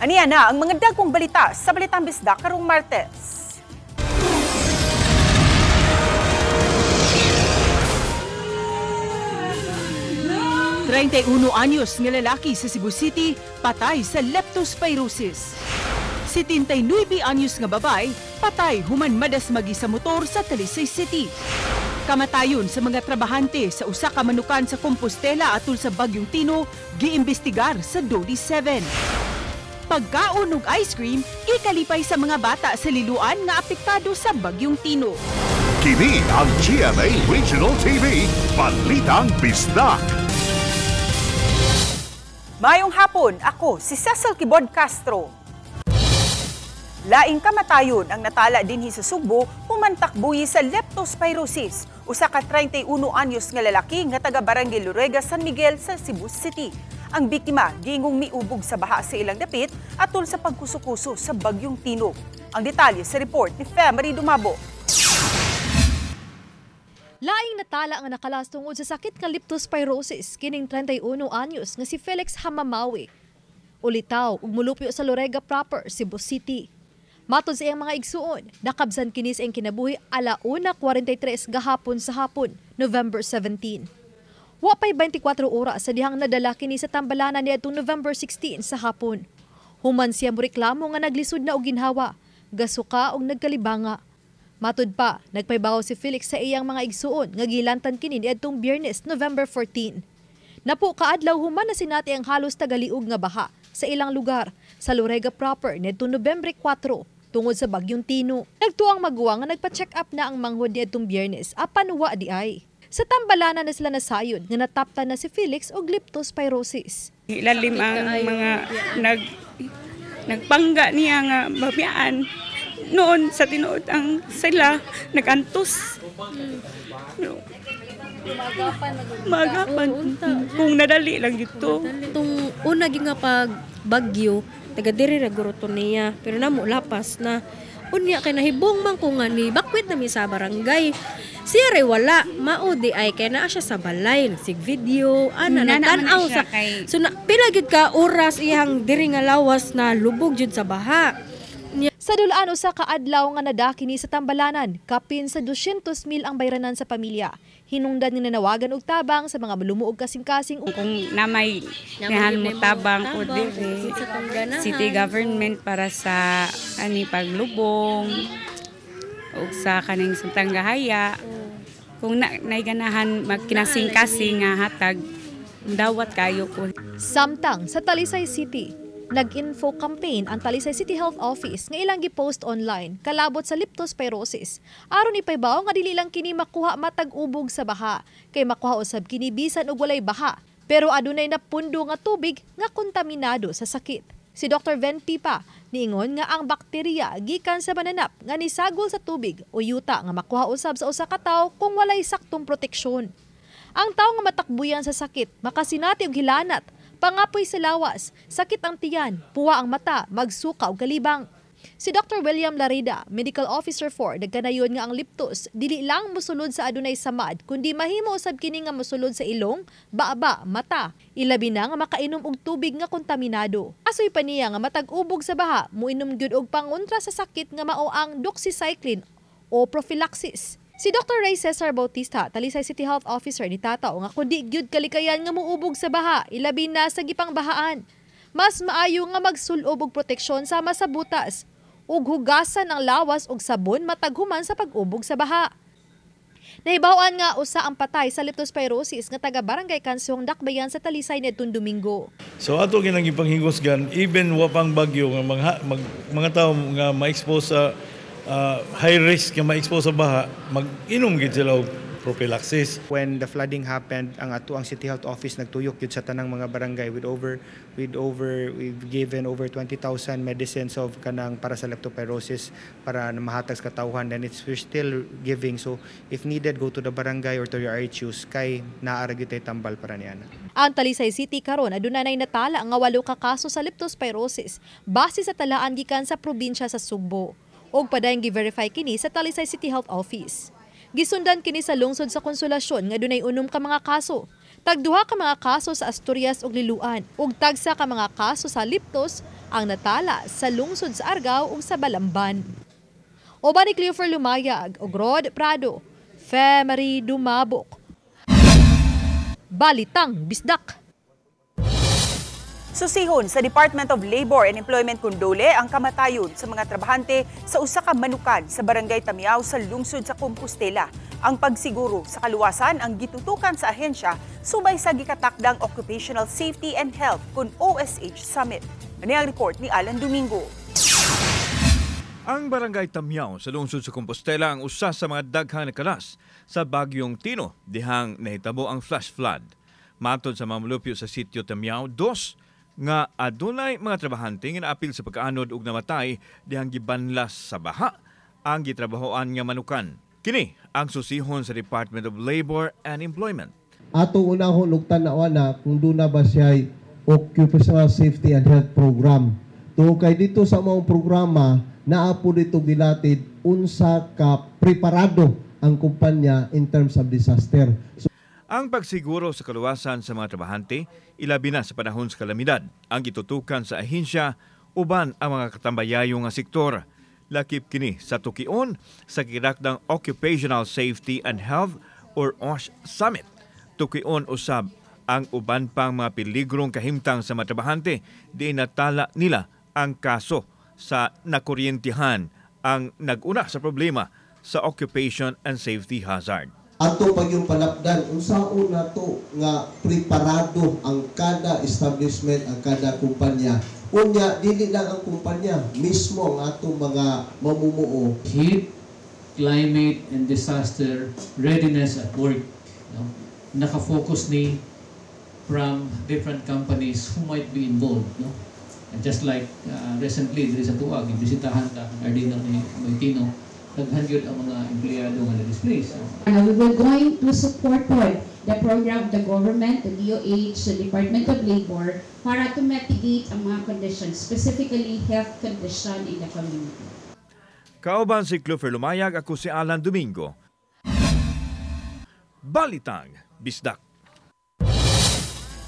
Aniya na ang mga dagkong balita sa Balitang Bisda karong Martes. anyos nga lalaki sa Cebu City patay sa leptospirosis. 79 anyos nga babay patay human madasmagi sa motor sa Talisay City. Kamatayon sa mga trabahante sa usa ka manukan sa Compostela atol sa Bagyong Tino giimbestigar sa Dodi 7. Pagkaon ug ice cream gikalipay sa mga bata sa Liloan nga apektado sa Bagyong Tino. Kini ang GMA Regional TV Balitang Bisda. Mayong hapon, ako si Cecil Kibod Castro. Laing kamatayon ang natala dinhi sa Sugbo humantakbuhi sa leptospirosis. Usa ka 31 anyos nga lalaki nga taga Barangay Lorega, San Miguel sa Cebu City. Ang biktima gingong miubog sa baha sa ilang dapit atol sa pagkusukuso sa Bagyong Tino. Ang detalye sa report ni Femery Dumabo. Laing natala ang nakalas tungod sa sakit nga leptospirosis kining 31 anyos nga si Felix Hamamawi. Ulitaw ug mulupyo sa Lorega proper, Cebu City. Matod sa iyang mga igsuon, nakabsan kini sa iyang kinabuhi 1:43 gahapon sa hapon, November 17. Wa pay 24 oras sa dihang nadala kini sa tambalanan niadtong November 16 sa hapon. Human siya moreklamo nga naglisod na og ginhawa, gasuka og nagkalibanga. Matud pa, nagpaybaw si Felix sa iyang mga igsuon nga gilantan kini niadtong Biyernes, November 14. Napo kaadlaw human na sinati ang halos tagaliog nga baha sa ilang lugar sa Lorega proper niadtong Nobyembre 4 tungod sa Bagyong Tino. Nagtuang maguwa nga nagpa-check up na ang manghod niadtong Biyernes apan wa di ay. Sa tambalanan na sila nasayod nga nataptan na si Felix og leptospirosis. Ilalim ang mga nagpangga niya nga babiyaan. Noon sa tinuod ang sila nagantos. Magapan. Kung nadali lang dito. Itong una nga pag bagyo, taga diri ra guruton niya. Pero namo lapas na. Unya kay nahibong man ko nga ni bakwit na mi sa barangay. Siya rin wala, maudi ay kaya naa siya sa balay, nagsig video, natanaw sa... So pila gyud ka oras iyang diri nga lawas na lubog jud sa baha. Sa dulaan usa ka adlaw nga nadakini sa tambalanan, kapin sa 200,000 ang bayranan sa pamilya. Hinungdan nga nanawagan og tabang sa mga malumuog kasing-kasing. Kung namay nahan mo tabang o diri, city government para sa paglubong o sa kaning Santanggahaya. Kung naiganahan magkinasing-kasing nga hatag, dawat kayo ko. Samtang sa Talisay City, nag-info campaign ang Talisay City Health Office nga ilang gi-post online kalabot sa leptospirosis. Aron ipaybaw nga dili lang kini makuha matag ubog sa baha, kay makuha usab kini bisan og walay baha. Pero adunay napundo nga tubig nga kontaminado sa sakit. Si Dr. Ven Pipa niingon nga ang bakterya gikan sa bananap nga nisagol sa tubig o yuta nga makuha usab sa usa ka tawo kung walay saktong proteksyon. Ang tawo nga matakbuyan sa sakit makasinati og hilanat, pangapoy sa lawas, sakit ang tiyan, puwa ang mata, magsuka o kalibang. Si Dr. William Larida, Medical Officer 4, nagkanayon nga ang leptos dili lang mosulod sa adunay samad, kundi mahimo usab kini nga mosulod sa ilong, baba, mata. Ilabi na nga makainom og tubig nga kontaminado. Asoy pa niya nga matag ubog sa baha, muinom gyud og pangontra sa sakit nga mao ang doxycycline o prophylaxis. Si Dr. Ray Cesar Bautista, Talisay City Health Officer ni Tatao nga kundi gyud kalikayan nga muubog sa baha, ilabi na sa gipang bahaan. Mas maayo nga magsulob og proteksyon sama sa butas ug hugasan ang lawas og sabon matag human sa pag-ubog sa baha. Nahibaw-an nga usa ang patay sa leptospirosis nga taga Barangay Kansong Dakbayan sa Talisay nitong Domingo. So ato ginang ipanghigosgan even wapang bagyo nga mga tawo nga ma-expose sa high risk nga ma-expose sa baha, mag-inom gid sila og prophylaxis. When the flooding happened, ang City Health Office nagtuyok yun sa tanang mga barangay we've given over 20,000 medicines of kanang para sa leptospirosis para mahatag sa katawhan, and we're still giving. So if needed, go to the barangay or to your RHUs kay naara gyud tay tambal para niana. Ang Talisay City karon adunay natala nga 8 ka kaso sa leptospirosis base sa talaan gikan sa probinsya sa Sugbo. Og padayong gi-verify kini sa Talisay City Health Office. Gisundan kini sa lungsod sa Konsolasyon nga dunay 6 ka mga kaso. Tagduha ka mga kaso sa Asturias ug Liloan ug tagsa ka mga kaso sa Liptos ang natala sa lungsod sa Argao ug sa Balamban. Oba ni Cleofer Lumayag ug Rod Prado, Femery Dumabok. Balitang Bisdak. Susihon sa Department of Labor and Employment Condole ang kamatayon sa mga trabahante sa usa ka manukan sa Barangay Tamiao sa lungsod sa Compostela. Ang pagsiguro sa kaluwasan ang gitutukan sa ahensya subay sa gikatakdang Occupational Safety and Health kun OSH Summit. Ano ang report ni Alan Domingo? Ang Barangay Tamiao sa lungsod sa Compostela ang usa sa mga daghang nakalas sa bagyong Tino dihang nahitabo ang flash flood. Matod sa mamulupyo sa sitio Tamiao, 2 nga adunay mga trabahante nga naapil sa pagkaanod ug namatay dihang gibanlas sa baha ang gitrabahoan nga manukan. Kini ang susihon sa Department of Labor and Employment. Ato unahon ug tan-aw na kung duna ba siya Occupational Safety and Health Program. To kay dito sa mga programa naa po dito gilatid unsa ka preparado ang kumpanya in terms of disaster. Ang pagsiguro sa kaluwasan sa mga trabahante, ilabi na sa panahon sa kalamidad, ang gitutukan sa ahensya uban ang mga katambayayong nga sektor. Lakip kini sa tukion sa kidakdang Occupational Safety and Health or OSH Summit. Tukion usab ang uban pang mga peligrong kahimtang sa mga trabahante di natala nila ang kaso sa nakuryentihan ang nag-una sa problema sa occupation and safety hazard. Ato pag yung palapdan, unsaon na to nga preparado ang kada establishment, ang kada kumpanya. Unya, dili lang ang kumpanya, mismo ang ato mga mamumuo. Heat, climate, and disaster readiness at work. No? Naka-focus ni from different companies who might be involved. No? And just like recently, there is a tuwag, ibisitahan ta, Ardino ni Moitino, naghangyod ang mga empleyado nga na-displace. We will going to support the program of the government, the DOH, the Department of Labor, para to mitigate ang mga conditions, specifically health condition in the community. Kauban si Cleofer Lumayag, ako si Alan Domingo. Balitang Bisdak.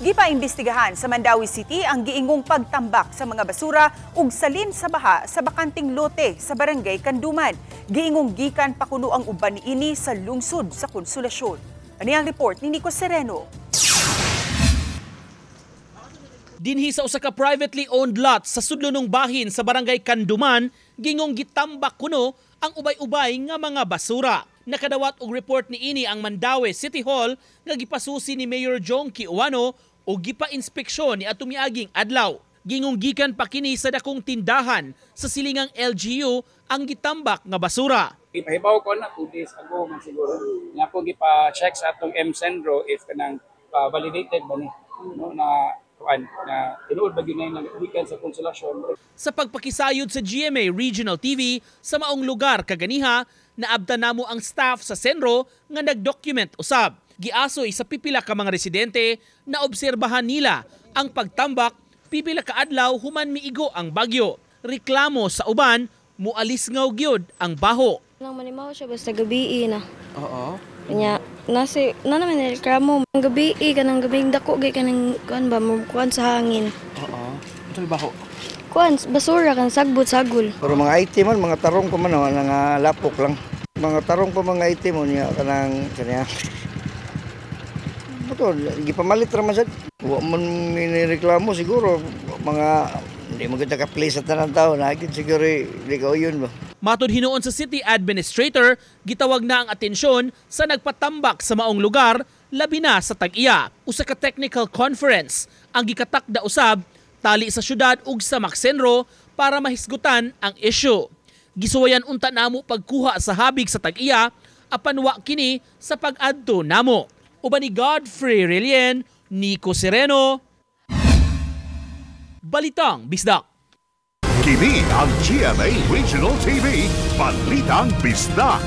Gipaimbestigahan sa Mandawi City ang giingong pagtambak sa mga basura ug salin sa baha sa bakanting lote sa Barangay Kanduman. Giingong gikan pakuno ang uban niini sa lungsod sa Konsolasyon. Ano ang report ni Nico Sereno? Dinhi sa usa ka privately owned lot sa sudlunong bahin sa Barangay Kanduman, gingong gitambak kuno ang ubay-ubay nga mga basura. Nakadawat og report niini ang Mandawi City Hall nga gipasusi ni Mayor Jongki Uwano o gipa-inspeksyon ni atumiaging adlaw. Gingong gikan pa kini sa dakong tindahan sa silingang LGU ang gitambak nga basura. Ipahibaw ko na 2 days ago man siguro. Nga ko gipa-check sa atong M-Sendro if kanang validated ba ni no, na tinuod ba gyud na gikan sa Konsolasyon. Sa pagpakisayod sa GMA Regional TV sa maong lugar kaganiha, naabta namo ang staff sa Senro nga nagdocument usab. Giasoy sa pipila ka mga residente na obserbahan nila ang pagtambak pipila ka adlaw human miigo ang bagyo. Reklamo sa uban, mualis ngaw gyud ang baho. Nang manimaw siya basta gabi na. Oo. Kanya nasi naman reklamo ang gabi kanang gabing dako gay kanang kuan ba mo kuan sa hangin. Oo. Unsa baho? Kuan basura kan sagbot sagol. Pero mga item man mga tarong pa man nga lapok lang. Mga tarong pa mga item mo niya kanang kanya. Betul, gipamalit ra man sad. Wa man nireklamo siguro mga hindi mo kita ka-place sa tanang tao na siguro di ka yun ba. Matod hinuon sa City Administrator, gitawag na ang atensyon sa nagpatambak sa maong lugar, labi na sa tag-iya. Usa ka technical conference ang gikatakda usab tali sa syudad ug sa Macsenro para mahisgutan ang issue. Gisuwayan unta namo pagkuha sa habig sa tag-iya apan wa kini sa pag-adto namo. Uban ni Godfrey Relien, Nico Sereno. Balitang Bisdak. Kini ang GMA Regional TV, Balitang Bisdak.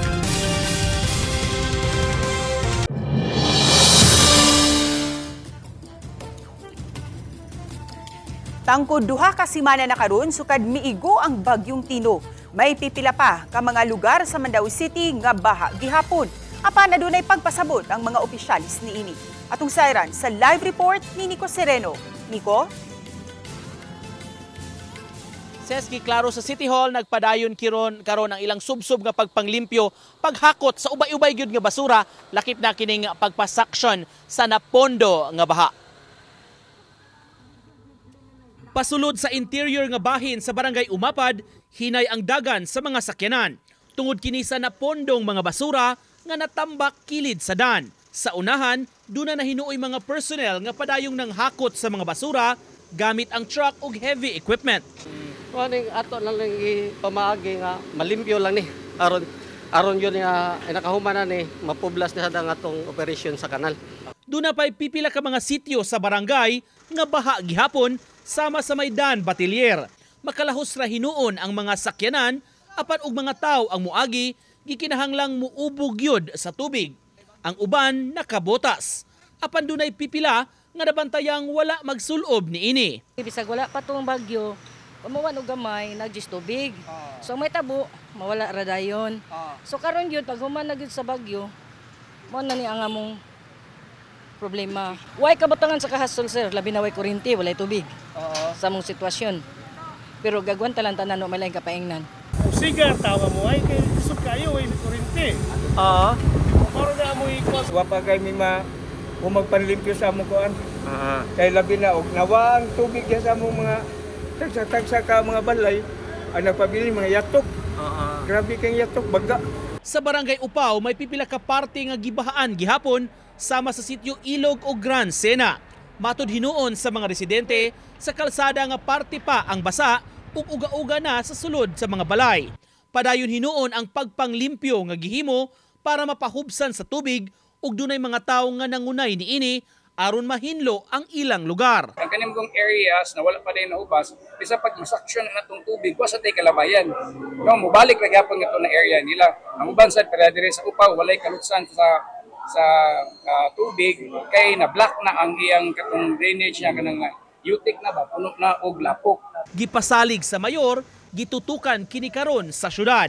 Tangkod duha ka semana na karon sukad miigo ang bagyong Tino. May pipila pa ka mga lugar sa Mandawi City nga baha gihapon. Apan adunay pagpasabot ang mga opisyalis niini. Atong sayran sa live report ni Nico Sereno. Nico? Seski klaro sa City Hall nagpadayon karon ang ilang subsub nga pagpanglimpyo, paghakot sa ubay-ubay gyud nga basura, lakip na kining pagpasaksyon sa napondo nga baha. Pasulod sa interior nga bahin sa barangay Umapad, hinay ang dagan sa mga sakyanan. Tungod kini sa napondong mga basura nga natambak kilid sa dan. Sa unahan, duna na hinuoy mga personnel nga padayong nang hakot sa mga basura gamit ang truck ug heavy equipment. Kuning ato lang pamaagi nga malimpyo lang ni aron yun nga nakahuman na ni mapublas na sa atong operation sa kanal. Duna pay pipila ka mga sitio sa barangay nga baha gihapon sama sa Maydan Batilyer. Makalahos ra hinuon ang mga sakyanan apan og mga tawo ang muagi gikinahanglang muubog yod sa tubig. Ang uban nakabotas. Apan dunay pipila nga nabantayang wala magsulob niini. Bisag wala pa tong bagyo, umuwan og gamay, nagjis tubig. So may tabo, mawala ra dayon. So karon gyud pag human na gyud sa bagyo, mo na ni ang among problema. Way kabutangan sa kahasol sir, labi na way kuryente, walay tubig. Sa among sitwasyon. Pero gagwan talan tanan no may lain kapaingnan. Siga tawa mo ay kay isog kayo way kuryente. Maro na mo ikos. Wa pa kay mima magpanlimpyo sa among kuan. Kay labi na og nawa ang tubig sa among mga tagsa ka mga balay ang nagpabili mga yatok. Grabe kang yatok baga. Sa barangay Upaw may pipila ka parte nga gibahaan gihapon sama sa sitio Ilog o Gran Sena. Matud hinuon sa mga residente sa kalsada nga parte pa ang basa ug uga-uga na sa sulod sa mga balay. Padayon hinuon ang pagpanglimpyo nga gihimo para mapahubsan sa tubig ug dunay mga tawo nga nangunay niini aron mahinlo ang ilang lugar. Ang kanimong areas na wala pa din naubas, bisa pag masaksyon na itong tubig, wasa tayo kalabayan. No, mubalik na gapon ito na area nila. Ang uban sa pera dire sa Upaw, walay kalutsan sa tubig, kay na-block na ang iyang katong drainage niya, kanang yutik na ba, puno na og lapok. Gipasalig sa mayor, gitutukan kini karon sa syudad.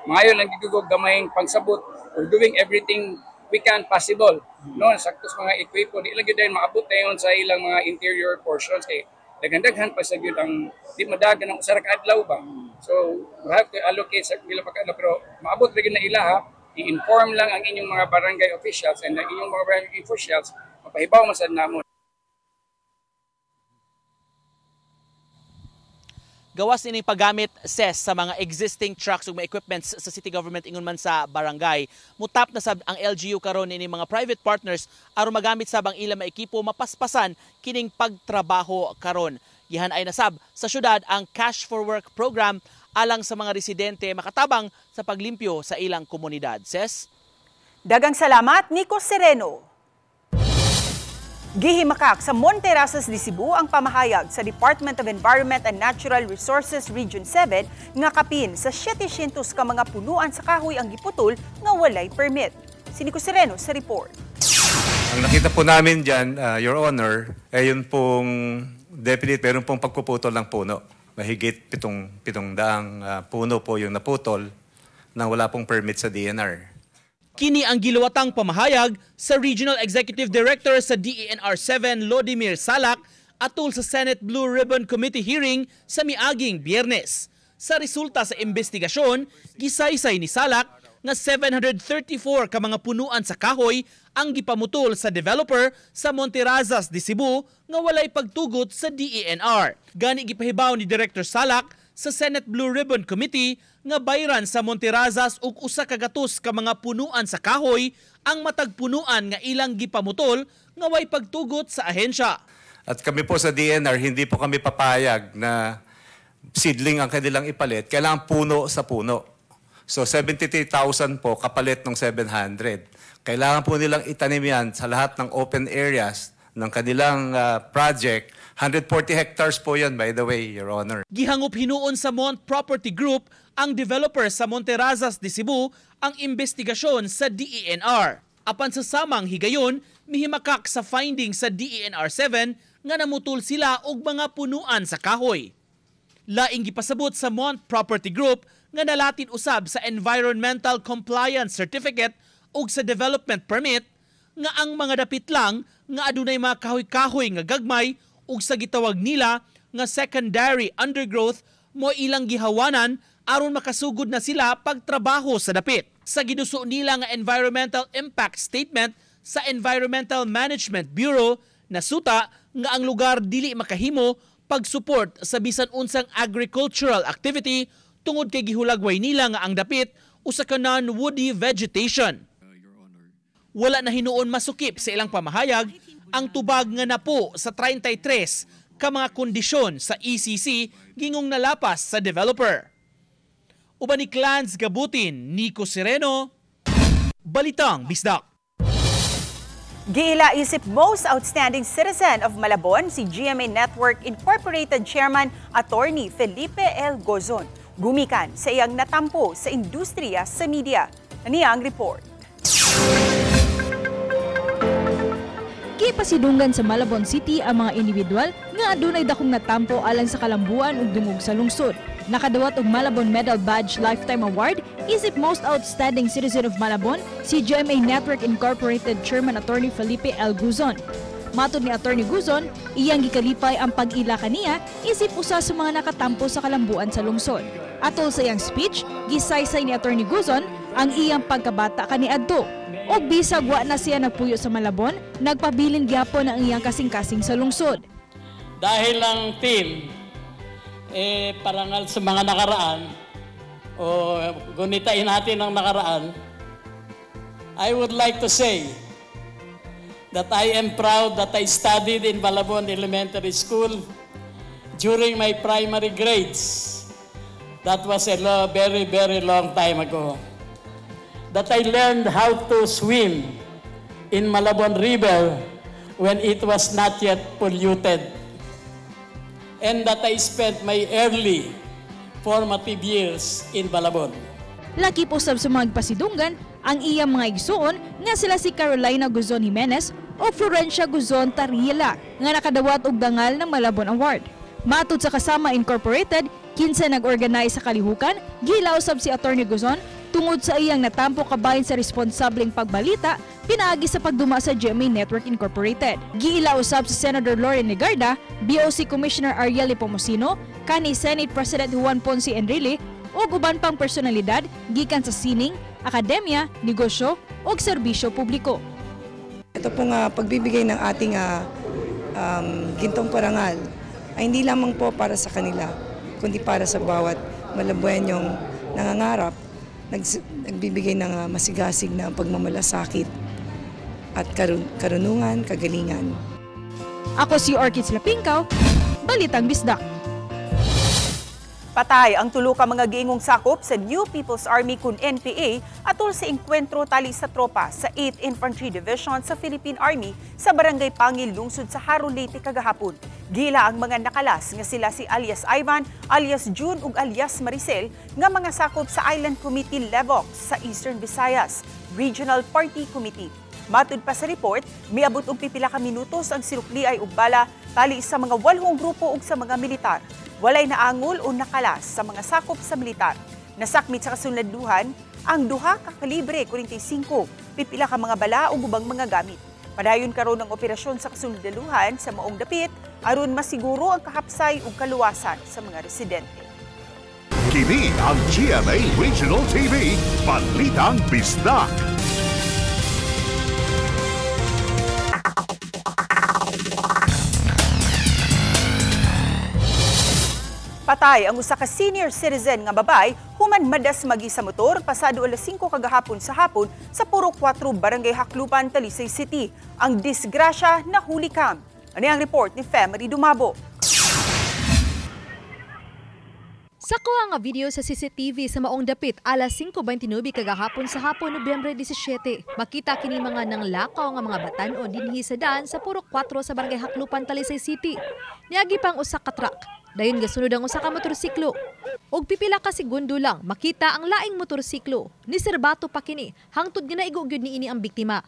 Ngayon lang gigugog gamayng pagsabot, we're doing everything we can possible. No, saktos mga equipo, di lang gyud maabot dayon sa ilang mga interior portions kay daghan-daghan pa sa gyud ang di madagan ang usa ka adlaw ba. So, we have to allocate sa pila pa kadlaw pero maabot ra gyud na ila ha. I-inform lang ang inyong mga barangay officials and ang inyong mga barangay officials mapahibaw masad namon. Gawas ini paggamit sa mga existing trucks ug mga equipments sa city government ingon man sa barangay. Mutap na sab ang LGU karon ini mga private partners aron magamit sab ang ilang mga ekipo mapaspasan kining pagtrabaho karon. Gihan ay nasab sa syudad ang Cash for Work program alang sa mga residente makatabang sa paglimpyo sa ilang komunidad. Ses? Dagang salamat, Nico Sereno. Gihimakak sa Monterasas de Cebu ang pamahayag sa Department of Environment and Natural Resources Region 7 nga kapin sa 700 ka mga punuan sa kahoy ang giputol nga walay permit. Si Nico Sereno sa report. Ang nakita po namin dyan, Your Honor, ay yun pong definite, meron pong pagpuputol ng puno. Mahigit 700 puno po yung naputol nang wala pong permit sa DNR. Kini ang giluwatang pamahayag sa Regional Executive Director sa DENR 7 Lodimir Salak atol sa Senate Blue Ribbon Committee hearing sa miaging Biyernes. Sa resulta sa investigasyon, gisaysay ni Salak nga 734 ka mga punuan sa kahoy ang gipamutol sa developer sa Monterasas de Cebu nga walay pagtugot sa DENR. Gani gipahibaw ni Director Salak sa Senate Blue Ribbon Committee nga bayran sa Monterasas ug usa ka gatos ka mga punuan sa kahoy ang matag punuan nga ilang gipamutol nga way pagtugot sa ahensya. At kami po sa DNR, hindi po kami papayag na seedling ang kanilang ipalit. Kailangan puno sa puno. So 73,000 po kapalit ng 700. Kailangan po nilang itanim yan sa lahat ng open areas ng kanilang project. 140 hectares po yan, by the way, Your Honor. Gihangup hinuon sa Mont Property Group ang developer sa Monterasas de Cebu ang investigasyon sa DENR. Apan sa samang higayon, mihimakak sa findings sa DENR 7 nga namutol sila og mga punuan sa kahoy. Laing gipasabot sa Mont Property Group nga nalatin usab sa Environmental Compliance Certificate ug sa development permit nga ang mga dapit lang nga adunay mga kahoy-kahoy nga gagmay ug sa gitawag nila nga secondary undergrowth mo ilang gihawanan aron makasugod na sila pagtrabaho sa dapit. Sa ginuso nila nga environmental impact statement sa Environmental Management Bureau, nasuta nga ang lugar dili makahimo pag-support sa bisan unsang agricultural activity tungod kay gihulagway nila nga ang dapit usa ka non-woody vegetation. Wala na hinuon masukip sa ilang pamahayag ang tubag nga napo sa 33 ka mga kondisyon sa ECC gingong nalapas sa developer. Uban ni Clans Gabutin, Nico Sereno, Balitang Bisdak. Giila isip Most Outstanding Citizen of Malabon si GMA Network Incorporated Chairman Attorney Felipe L. Gozon. Gumikan sa iyang natampo sa industriya sa media. Niya ang report. Gipasidunggan sa Malabon City ang mga individual nga adunay dakong natampo alang sa kalambuan ug dungog sa lungsod. Nakadawat og Malabon Medal Badge Lifetime Award isip Most Outstanding Citizen of Malabon si GMA Network Incorporated Chairman Attorney Felipe L. Guzon. Matod ni Attorney Guzon, iyang gikalipay ang pag-ila kaniya isip usa sa mga nakatampo sa kalambuan sa lungsod. Atol sa iyang speech, gisaysay ni Attorney Guzon ang iyang pagkabata kaniadto. Og bisag wa na siya nagpuyo sa Malabon, nagpabilin gyapon ang iyang kasing-kasing sa lungsod. Dahil ang team parangal sa mga nakaraan o gunitain natin ang nakaraan, I would like to say that I am proud that I studied in Malabon Elementary School during my primary grades. That was a very, very long time ago. That I learned how to swim in Malabon River when it was not yet polluted. And that I spent my early formative years in Malabon. Lakip usab sa mga pasidunggan ang iyang mga igsuon nga sila si Carolina Guzon Jimenez o Florencia Guzon Tariela nga nakadawat og dangal ng Malabon Award. Matud sa Kasama Incorporated, kinsa nag-organize sa kalihukan, gila usab si Attorney Guzon tungod sa iyang natampo kabahin sa responsableng pagbalita pinaagi sa pagduma sa GMA Network Incorporated. Giila usab si Senator Loren Legarda, BOC Commissioner Ariel Pomosino, kani Senate President Juan Ponce Enrile ug uban pang personalidad gikan sa sining, akademya, negosyo ug serbisyo publiko. Ito pong pagbibigay ng ating gintong parangal ay hindi lamang po para sa kanila, kundi para sa bawat Malabueñong nangangarap, nagbibigay ng masigasig na pagmamalasakit at karunungan, kagalingan. Ako si Orchids Lapinkaw, Balitang Bisdak. Patay ang tulo ka mga giingong sakop sa New People's Army kun NPA atol sa engkwentro tali sa tropa sa 8th Infantry Division sa Philippine Army sa Barangay Pangil, lungsod sa Haron Leyte kagahapon. Gila ang mga nakalas nga sila si alias Ivan, alias June ug alias Maricel nga mga sakop sa Island Committee Levox sa Eastern Visayas Regional Party Committee. Matud pa sa report, miabot og pipila ka minutos ang sirukliay ug bala tali sa mga 8 grupo ug sa mga militar. Walay naangol o nakalas sa mga sakop sa militar. Nasakmit sa kasunladuhan ang 2 ka kalibre 45, pipila ka mga bala ug ubang mga gamit. Padayon karon ang operasyon sa kasunladuhan sa maong dapit aron masiguro ang kahapsay ug kaluwasan sa mga residente. Kini ang GMA Regional TV, Balitang Bisdak. Patay ang usa ka senior citizen nga babay human madas magi sa motor pasado alas 5 kagahapon sa hapon sa Purok 4 Barangay Haklupan, Talisay City. Ang disgrasya nahulikam. Ano ang report ni Femery Dumabo? Sa kuha nga video sa CCTV sa maong dapit alas 5:29 kagahapon sa hapon Nobyembre 17, makita kini mga nanglakaw nga mga batan-o dinhi sa daan sa Purok 4 sa Barangay Haklupan, Talisay City. Niagi pang usa ka truck. Dayon gasunod ang usa ka motorsiklo. Og pipila ka segundo lang makita ang laing motorsiklo. Niserbato pa kini hangtod nga naigo gyud niini ang biktima.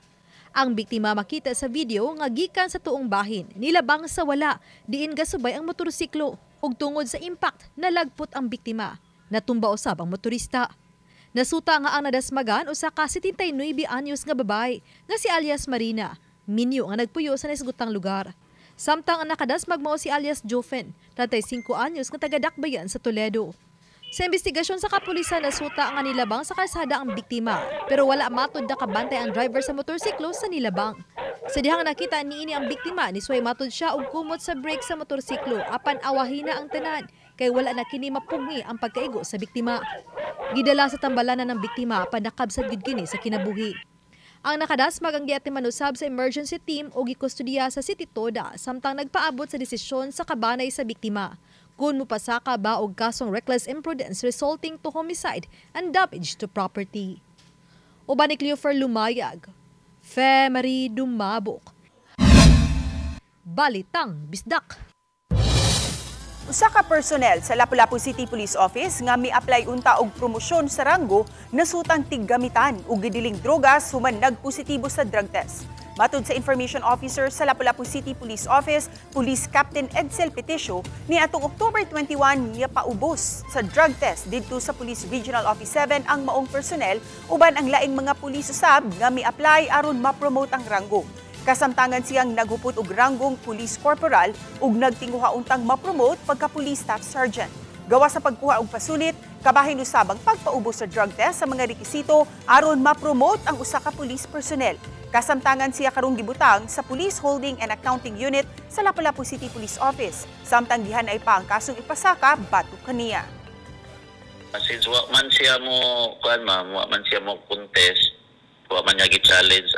Ang biktima makita sa video nga gikan sa tuong bahin, nilabang sa wala, diin gasubay ang motorsiklo. Ug tungod sa impact, nalagpot ang biktima. Natumba usab ang motorista. Nasuta nga ang nadasmagan usa ka 79 anyos nga babae nga si alias Marina, minyo nga nagpuyo sa nasgutang lugar. Samtang ang nakadasmag mao si alias Jofen, 35 anyos nga taga-Dakbayan sa Toledo. Sa investigasyon sa kapulisan, nasuta nga nilabang sa kalsada ang biktima, pero wala matod na kabantay ang driver sa motorsiklo sa nilabang. Sa dihang nakita niini ang biktima, nisway matod siya og kumot sa brake sa motorsiklo apan awahina ang tanan kay wala na kini mapugi ang pagkaigo sa biktima. Gidala sa tambalanan ng biktima apan nakabsat gid kini sa kinabuhi. Ang nakadasmag ang giatiman usab sa emergency team o gikustudiya sa City Toda samtang nagpaabot sa desisyon sa kabanay sa biktima. Kung mupasaka ba og kasong reckless imprudence resulting to homicide and damage to property. Uban ni Cleofer Lumayag, Marie Dumabok. Balitang Bisdak. Usa ka personnel sa Lapu-Lapu City Police Office nga mi-apply unta og promosyon sa ranggo nasutang tiggamitan og gidiling drogas human nagpositibo sa drug test. Matud sa Information Officer sa Lapu-Lapu City Police Office, Police Captain Edsel Peticio, ni atong October 21 niya paubos sa drug test didto sa Police Regional Office 7 ang maong personnel uban ang laing mga pulis usab nga mi-apply aron ma-promote ang ranggo. Kasamtangan siyang naghupot og ranggong Police Corporal ug nagtinguha untang ma-promote pagka Police Staff Sergeant. Gawa sa pagkuha og pasulit, kabahin usab ang pagpaubos sa drug test sa mga rekisito aron ma-promote ang usa ka police personnel. Kasamtangan siya karong gibutang sa Police Holding and Accounting Unit sa Lapu-Lapu City Police Office. Samtang gihan ay pa ang kasong ipasaka batok kaniya. Since wa man siya mo contest, wa man niya gi-challenge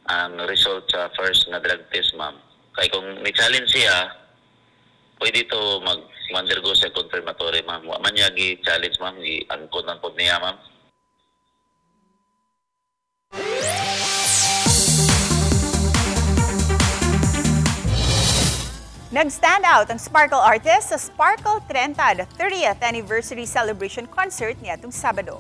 ang result sa first na drug test, ma'am. Kaya kung ni-challenge siya, pwede ito mag-undergo sa confirmatory, ma'am. Wa man niya gi-challenge, ma'am. Angkon niya, ma'am. Nag-stand out ang Sparkle artist sa Sparkle 30, the 30th Anniversary Celebration Concert niadtong Sabado.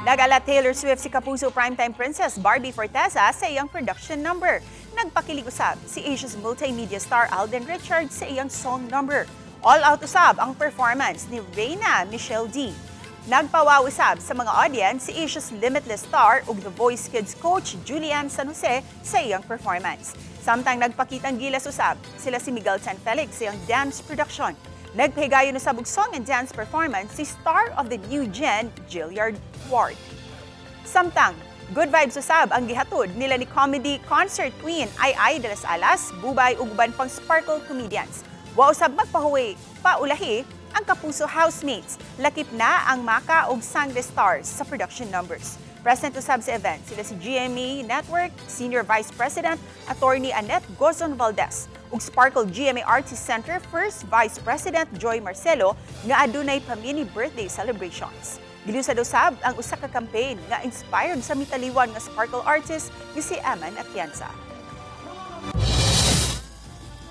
Nag-ala Taylor Swift si Kapuso primetime princess Barbie Forteza sa iyang production number. Nagpakilig usab si Asia's multimedia star Alden Richards sa iyang song number. All out usab ang performance ni Reyna Michelle D. Nagpawaw usab sa mga audience si Asia's Limitless star ug The Voice Kids coach Julian San Jose sa iyang performance. Samtang nagpakitang gilas usab sila si Miguel San Felix sa iyang dance production. Nagpahigayon usab og song and dance performance si star of the new gen Gilliard Ward. Samtang good vibes usab ang gihatod nila ni comedy concert queen Ai de las Alas, Bubay ug uban pang Sparkle comedians. Wa usab magpahuwi paulahi ang Kapuso housemates, lakip na ang Maka ug Sangre Stars sa production numbers. Present usab sa event sila si GMA Network Senior Vice President Attorney Annette Gozon Valdez ug Sparkle GMA Artist Center First Vice President Joy Marcelo nga adunay pa-mini birthday celebrations. Gilusad usab ang usa ka campaign nga inspired sa mitaliwan nga Sparkle artist nga si Aman Atienza.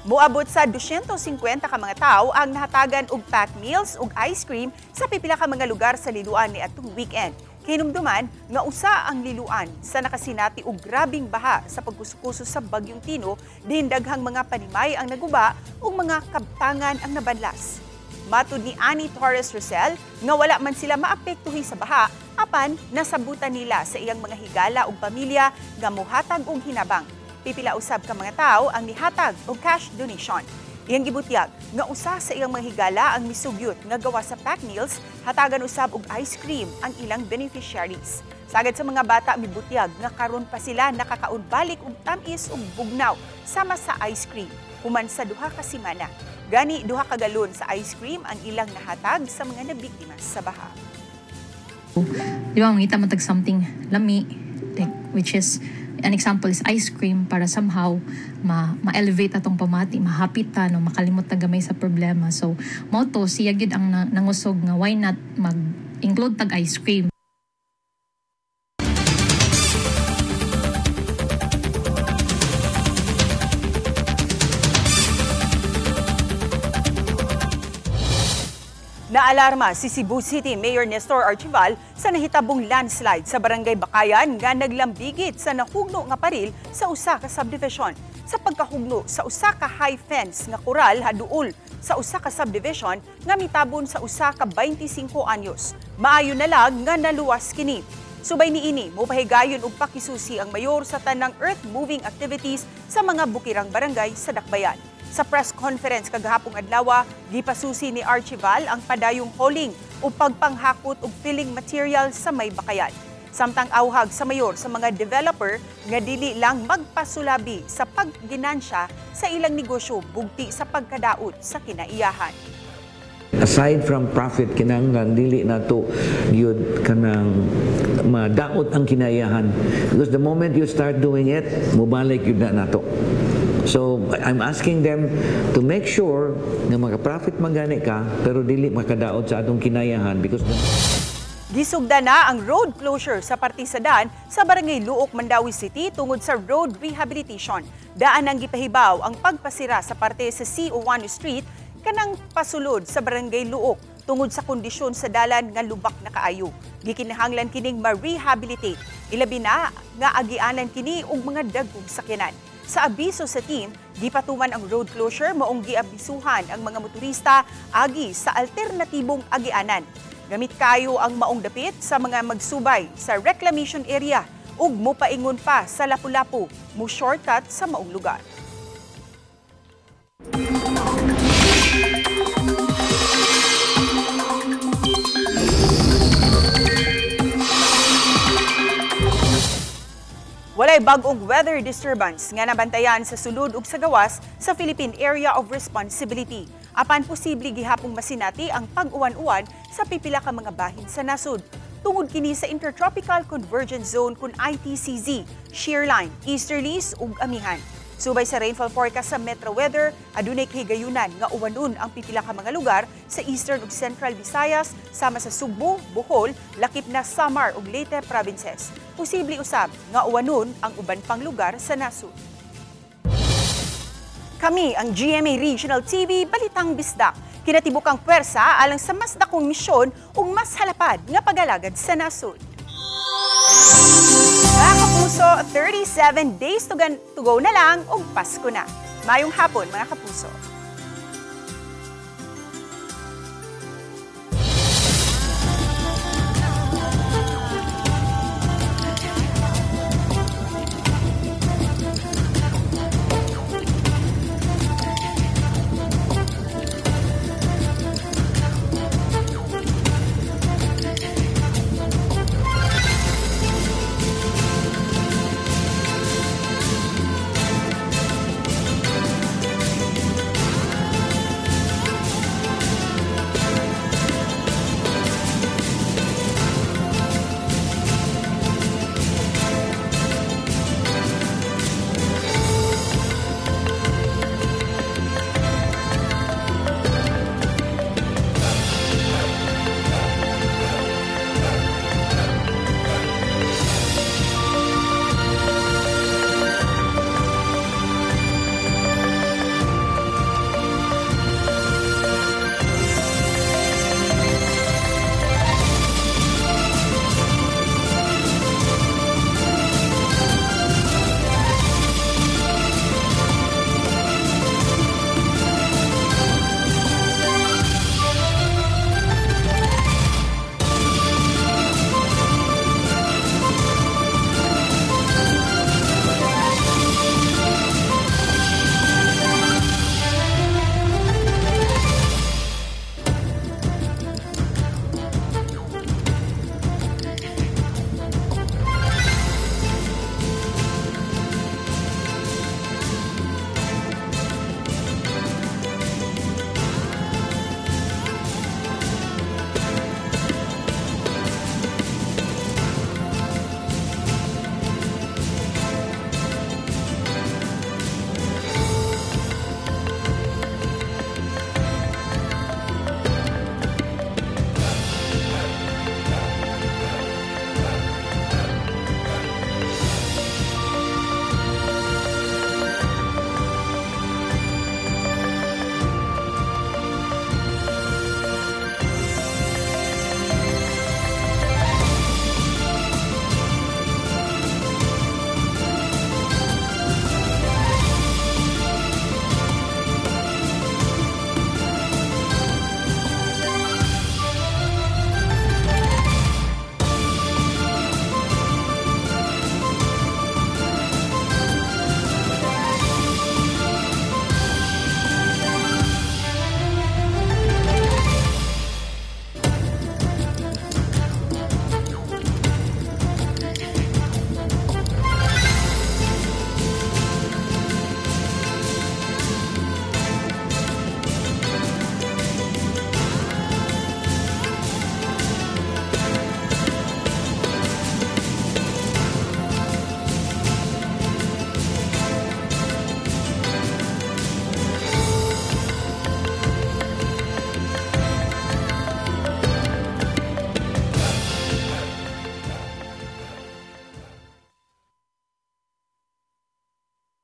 Moabot sa 250 ka mga tao ang nahatagan og pack meals ug ice cream sa pipila ka mga lugar sa liluan ni atong weekend. Hinumduman nga usa ang liluan sa nakasinati og grabing baha sa pagkuskuso sa Bagyong Tino, diin daghang mga panimay ang naguba ug mga kabtangan ang nabanlas. Matud ni Annie Torres Rosel nga wala man sila maapektuhi sa baha, apan nasabutan nila sa iyang mga higala ug pamilya nga mohatag og hinabang. Pipila usab ka mga tao ang nihatag og cash donation. Iyang gibutyag nga usa sa iyang mga higala ang misugyot nga gawa sa pack meals, hatagan usab og ice cream ang ilang beneficiaries. Sagad sa mga bata mibutyag nga karon pa sila nakakaon balik og tamis ug bugnaw sama sa ice cream human sa duha ka semana. Gani 2 ka galon sa ice cream ang ilang nahatag sa mga nabiktima sa baha. Di ba, mangita matag something lami, like, which is an example is ice cream para somehow ma-elevate atong pamati, mahapitan o makalimot na gamay sa problema. So, mao to siya gyud ang nangusog nga why not mag-include tag ice cream. Naalarma si Cebu City Mayor Nestor Archival sa nahitabong landslide sa Barangay Bakayan nga naglambigit sa nahugno nga paril sa usa ka subdivision. sa pagkahugno sa usa ka high fence nga koral haduol sa usa ka subdivision nga mitabon sa usa ka 25 anyos. Maayo na lang nga naluwas kini. Subay niini, mopahigayon og pakisusi ang mayor sa tanang earth-moving activities sa mga bukirang barangay sa Dakbayan. Sa press conference kagahapong adlaw, gipasusi ni Archival ang padayong hauling o pagpanghakot og filling material sa may bakayan. Samtang awhag sa mayor sa mga developer nga dili lang magpasulabi sa pagginansya sa ilang negosyo bugti sa pagkadaot sa kinaiyahan. Aside from profit, kinahanglan dili nato gyud kanang madaot ang kinaiyahan, because the moment you start doing it, mubalik yun na nato. So I'm asking them to make sure na maka-profit magani ka pero dili makadaot sa atong kinayahan, because gisugda na ang road closure sa Partisadan sa Barangay Luok, Mandawi City tungod sa road rehabilitation. Daan ang gipahibaw ang pagpasira sa parte sa CO1 Street kanang pasulod sa Barangay Luok tungod sa kondisyon sa dalan nga lubak na kaayo. Gikinahanglan kining ma-rehabilitate. Ilabi na nga agianan kini og mga dagkong sakyanan. Sa abiso sa team, gipatuman ang road closure maong giabisuhan ang mga motorista agi sa alternatibong agianan. Gamit kayo ang maong dapit sa mga magsubay sa reclamation area ug mopaingon pa sa Lapu-Lapu, mo shortcut sa maong lugar. Walay bag-ong weather disturbance nga nabantayan sa sulod ug sa gawas sa Philippine Area of Responsibility. Apan posible gihapong masinati ang pag-uwan-uwan sa pipila ka mga bahin sa nasud. Tungod kini sa Intertropical Convergence Zone kun ITCZ, shearline, easterlies ug amihan. Subay sa rainfall forecast sa Metro Weather, adunay kahigayunan nga uwanon ang pipila ka mga lugar sa Eastern ug Central Visayas sama sa Sugbo, Bohol, lakip na Samar ug Leyte provinces. Posible usab nga uwanon ang uban pang lugar sa nasud. Kami ang GMA Regional TV Balitang Bisdak. Kinatibukang pwersa alang sa mas dakong misyon ug mas halapad nga pagalagad sa nasud. Mga kapuso, 37 days to go na lang ug Pasko na. Mayong hapon mga kapuso.